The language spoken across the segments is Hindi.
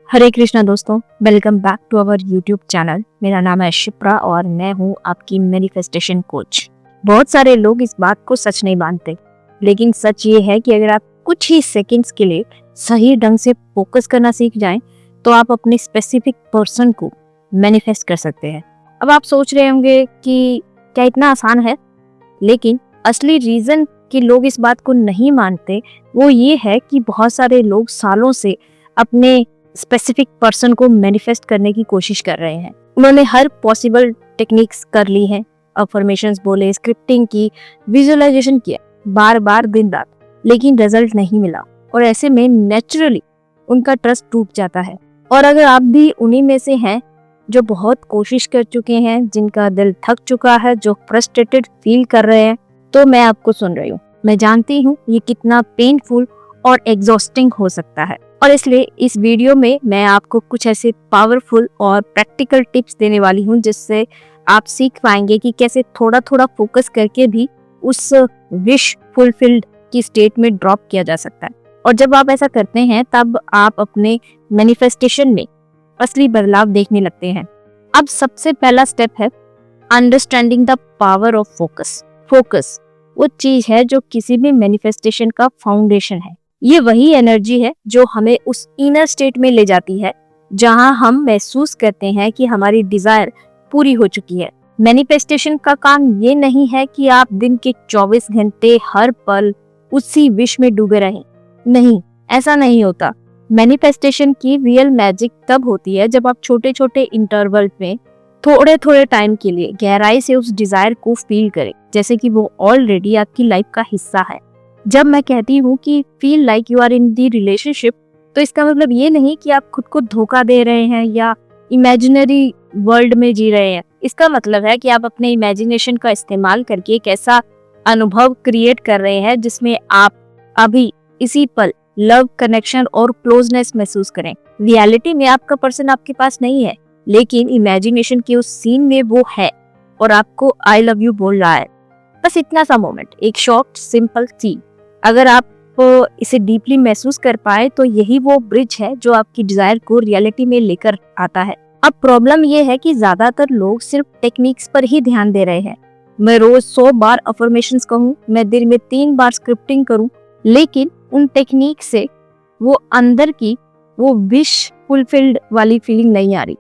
हरे कृष्णा दोस्तों, welcome back to our YouTube channel. मेरा नाम है शिप्रा और मैं हूँ आपकी मैनिफेस्टेशन कोच। बहुत सारे लोग इस बात को सच नहीं मानते, लेकिन सच ये है कि अगर आप कुछ ही सेकंड्स के लिए सही ढंग से फोकस करना सीख जाएं, तो आप अपने स्पेसिफिक पर्सन को मैनिफेस्ट कर सकते हैं। अब आप सोच रहे होंगे कि क्या इतना आसान है, लेकिन असली रीजन कि लोग इस बात को नहीं मानते वो ये है कि बहुत सारे लोग सालों से अपने स्पेसिफिक पर्सन को मैनिफेस्ट करने की कोशिश कर रहे हैं। उन्होंने हर पॉसिबल टेक्निक्स कर ली हैं, अफर्मेशंस बोले, स्क्रिप्टिंग की, विजुअलाइजेशन किया, बार बार दिन रात, लेकिन रिजल्ट नहीं मिला। और ऐसे में नेचुरली उनका ट्रस्ट टूट जाता है। और अगर आप भी उन्हीं में से हैं जो बहुत कोशिश कर चुके हैं, जिनका दिल थक चुका है, जो फ्रस्ट्रेटेड फील कर रहे हैं, तो मैं आपको सुन रही हूँ। मैं जानती हूँ ये कितना पेनफुल और एग्जॉस्टिंग हो सकता है, और इसलिए इस वीडियो में मैं आपको कुछ ऐसे पावरफुल और प्रैक्टिकल टिप्स देने वाली हूँ जिससे आप सीख पाएंगे कि कैसे थोड़ा थोड़ा फोकस करके भी उस विश फुलफिल्ड की स्टेट में ड्रॉप किया जा सकता है। और जब आप ऐसा करते हैं तब आप अपने मैनिफेस्टेशन में असली बदलाव देखने लगते हैं। अब सबसे पहला स्टेप है understanding the power of focus. Focus वो चीज है जो किसी भी मैनिफेस्टेशन का फाउंडेशन है। ये वही एनर्जी है जो हमें उस इनर स्टेट में ले जाती है जहां हम महसूस करते हैं कि हमारी डिजायर पूरी हो चुकी है। मैनिफेस्टेशन का काम ये नहीं है कि आप दिन के 24 घंटे हर पल उसी विश में डूबे रहें। नहीं, ऐसा नहीं होता। मैनिफेस्टेशन की रियल मैजिक तब होती है जब आप छोटे छोटे इंटरवल में थोड़े थोड़े टाइम के लिए गहराई से उस डिजायर को फील करें, जैसे कि वो ऑलरेडी आपकी लाइफ का हिस्सा है। जब मैं कहती हूँ कि feel like you are in the relationship, तो इसका मतलब ये नहीं कि आप खुद को धोखा दे रहे हैं या इमेजिनरी वर्ल्ड में जी रहे हैं। इसका मतलब है कि आप अपने इमेजिनेशन का इस्तेमाल करके एक ऐसा अनुभव क्रिएट कर रहे हैं जिसमें आप अभी इसी पल लव, कनेक्शन और क्लोजनेस महसूस करें। रियलिटी में आपका पर्सन आपके पास नहीं है, लेकिन इमेजिनेशन के उस सीन में वो है और आपको आई लव यू बोल रहा है। बस इतना सा मोमेंट, एक शॉर्ट सिंपल सीन, अगर आप इसे डीपली महसूस कर पाए तो यही वो ब्रिज है जो आपकी डिजायर को रियलिटी में लेकर आता है। अब प्रॉब्लम ये है कि ज्यादातर लोग सिर्फ टेक्निक्स पर ही ध्यान दे रहे हैं। मैं रोज 100 बार अफर्मेशंस कहूँ, मैं दिन में 3 बार स्क्रिप्टिंग करूँ, लेकिन उन टेक्निक से वो अंदर की वो विश फुलफिल्ड वाली फीलिंग नहीं आ रही।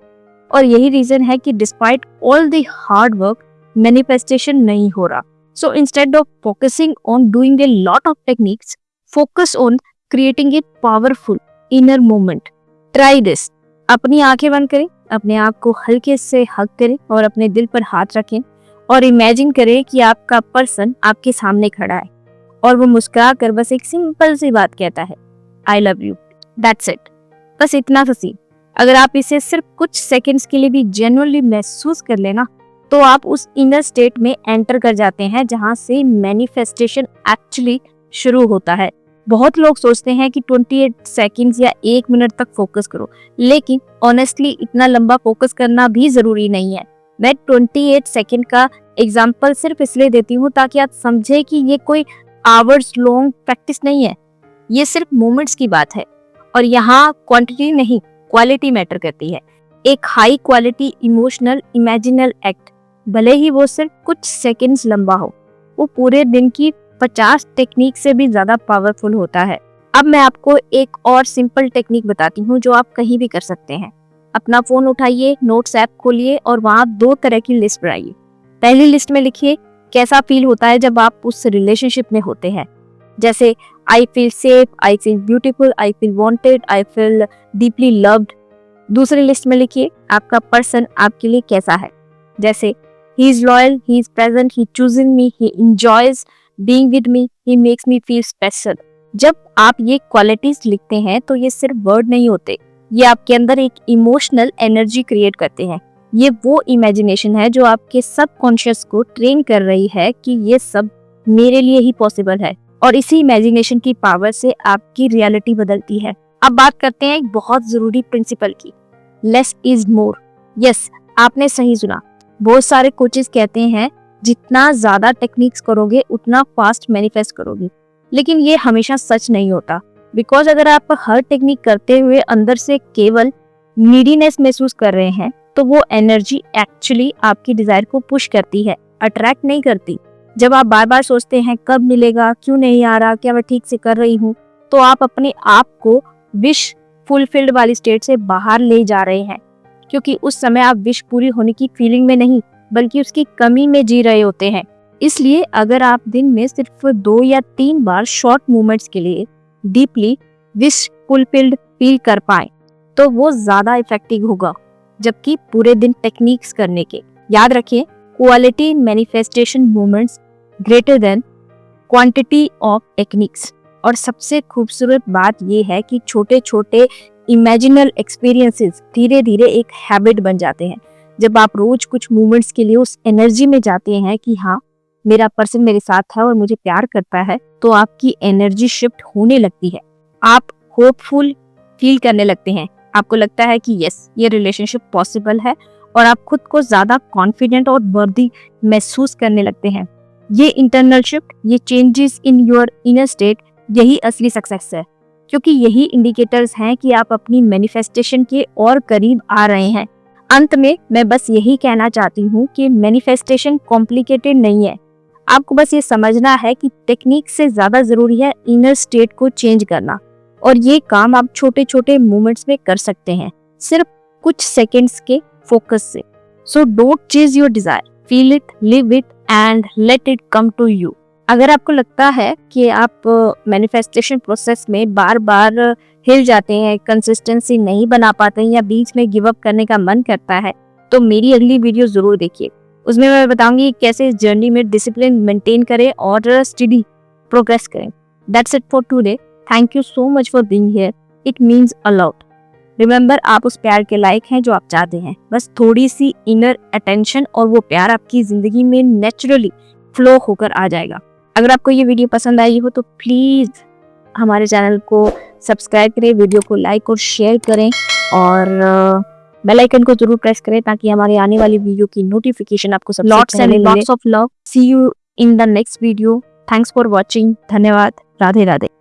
और यही रीजन है कि despite all the hard work manifestation नहीं हो रहा। So instead of focusing on doing a lot of techniques, focus on creating a powerful inner moment. Try this. अपनी आंखें बंद करें, अपने आप को हल्के से हग करें और अपने दिल पर हाथ रखें और इमेजिन करें कि आपका पर्सन आपके सामने खड़ा है और वो मुस्कुरा कर बस एक सिंपल सी बात कहता है, I love you. That's it. बस इतना सा सीन। अगर आप इसे सिर्फ कुछ सेकंड्स के लिए भी जेन्युइनली महसूस कर लेना, तो आप उस इनर स्टेट में एंटर कर जाते हैं जहां से मैनिफेस्टेशन एक्चुअली शुरू होता है। बहुत लोग सोचते हैं कि 28 सेकंड्स या 1 मिनट तक फोकस करो, लेकिन ऑनेस्टली इतना लंबा फोकस करना भी जरूरी नहीं है। मैं 28 सेकंड का एग्जांपल सिर्फ इसलिए देती हूँ ताकि आप समझे कि ये कोई आवर्स लॉन्ग प्रैक्टिस नहीं है, ये सिर्फ मोमेंट्स की बात है। और यहाँ क्वांटिटी नहीं, क्वालिटी मैटर करती है। एक high quality emotional imaginal act, भले ही वो सिर्फ कुछ सेकंड्स लंबा हो, वो पूरे दिन की 50 टेक्निक से भी ज्यादा पावरफुल होता है। अब मैं आपको एक और सिंपल टेक्निक बताती हूँ जो आप कहीं भी कर सकते हैं। अपना फोन उठाइए, नोट्स ऐप खोलिए और वहाँ 2 तरह की लिस्ट बनाइए। पहली लिस्ट में लिखिए कैसा फील होता है जब आप उस रिलेशनशिप में होते हैं, जैसे I feel safe, I feel beautiful, I feel wanted, I feel deeply loved. दूसरी लिस्ट में लिखिए आपका पर्सन आपके लिए कैसा है, जैसे he is loyal, he is present, he choosing me, he enjoys being with me, he makes me feel special. जब आप ये क्वालिटीज लिखते हैं तो ये सिर्फ वर्ड नहीं होते, ये आपके अंदर एक इमोशनल एनर्जी क्रिएट करते हैं। ये वो इमेजिनेशन है जो आपके सबकॉन्शियस को ट्रेन कर रही है कि ये सब मेरे लिए ही पॉसिबल है, और इसी इमेजिनेशन की पावर से आपकी रियलिटी बदलती है। अब बात करते हैं एक बहुत जरूरी प्रिंसिपल की, लेस इज मोर। यस, आपने सही सुना। बहुत सारे कोचेस कहते हैं जितना ज्यादा टेक्निक्स करोगे उतना फास्ट मैनिफेस्ट करोगे, लेकिन ये हमेशा सच नहीं होता। बिकॉज अगर आप हर टेक्निक करते हुए अंदर से केवल नीडीनेस महसूस कर रहे हैं तो वो एनर्जी एक्चुअली आपकी डिजायर को पुश करती है, अट्रैक्ट नहीं करती। जब आप बार बार सोचते हैं कब मिलेगा, क्यों नहीं आ रहा, क्या मैं ठीक से कर रही हूँ, तो आप अपने आप को विश फुलफिल्ड वाली स्टेट से बाहर ले जा रहे हैं, क्योंकि उस समय आप विश पूरी होने की फीलिंग में नहीं बल्कि उसकी कमी में जी रहे होते हैं। इसलिए अगर आप दिन में सिर्फ 2 या 3 बार शॉर्ट मोमेंट्स के लिए डीपली विश फुलफिल्ड फील कर पाए तो वो ज्यादा इफेक्टिव होगा, जबकि पूरे दिन टेक्निक्स करने के। याद रखिए, quality manifestation moments greater than quantity of techniques. और सबसे खूबसूरत बात यह है कि छोटे छोटे इमेजिनल एक्सपीरियंसेस धीरे धीरे एक हैबिट बन जाते हैं। जब आप रोज कुछ मोमेंट्स के लिए उस एनर्जी में जाते हैं कि हाँ, मेरा पर्सन मेरे साथ है और मुझे प्यार करता है, तो आपकी एनर्जी शिफ्ट होने लगती है। आप होपफुल फील करने लगते हैं, आपको लगता है कि यस, ये रिलेशनशिप पॉसिबल है, और आप खुद को ज्यादा कॉन्फिडेंट और वर्दी महसूस करने लगते हैं। ये इंटरनल शिफ्ट, ये changes in your inner state, यही असली सक्सेस है, क्योंकि यही इंडिकेटर्स हैं कि आप अपनी मैनिफेस्टेशन के और करीब आ रहे हैं। अंत में मैं बस यही कहना चाहती हूँ कि मैनिफेस्टेशन कॉम्प्लिकेटेड नहीं है। आपको बस ये समझना है कि टेक्निक से ज्यादा जरूरी है इनर स्टेट को चेंज करना, और ये काम आप छोटे छोटे मोमेंट्स में कर सकते हैं, सिर्फ कुछ सेकंड्स के फोकस से। So don't chase your desire, feel it, live it and let it come to you. अगर आपको लगता है कि आप मैनिफेस्टेशन प्रोसेस में बार बार हिल जाते हैं, कंसिस्टेंसी नहीं बना पाते हैं या बीच में गिव अप करने का मन करता है, तो मेरी अगली वीडियो जरूर देखिए। उसमें मैं बताऊंगी कैसे इस जर्नी में डिसिप्लिन मेंटेन करें और स्टडी प्रोग्रेस करें। That's it for today. Thank you so much for being here, it means a lot. Remember, आप उस प्यार के लायक हैं जो आप चाहते हैं, बस थोड़ी सी इनर अटेंशन और वो प्यार आपकी जिंदगी में नेचुरली फ्लो होकर आ जाएगा। अगर आपको ये वीडियो पसंद आई हो तो प्लीज हमारे चैनल को सब्सक्राइब करें, वीडियो को लाइक और शेयर करें, और बेल आइकन को जरूर प्रेस करें ताकि हमारे आने वाली वीडियो की नोटिफिकेशन आपको सबसे पहले मिले। Lots of love. See you in the next video. Thanks for watching. धन्यवाद। राधे राधे।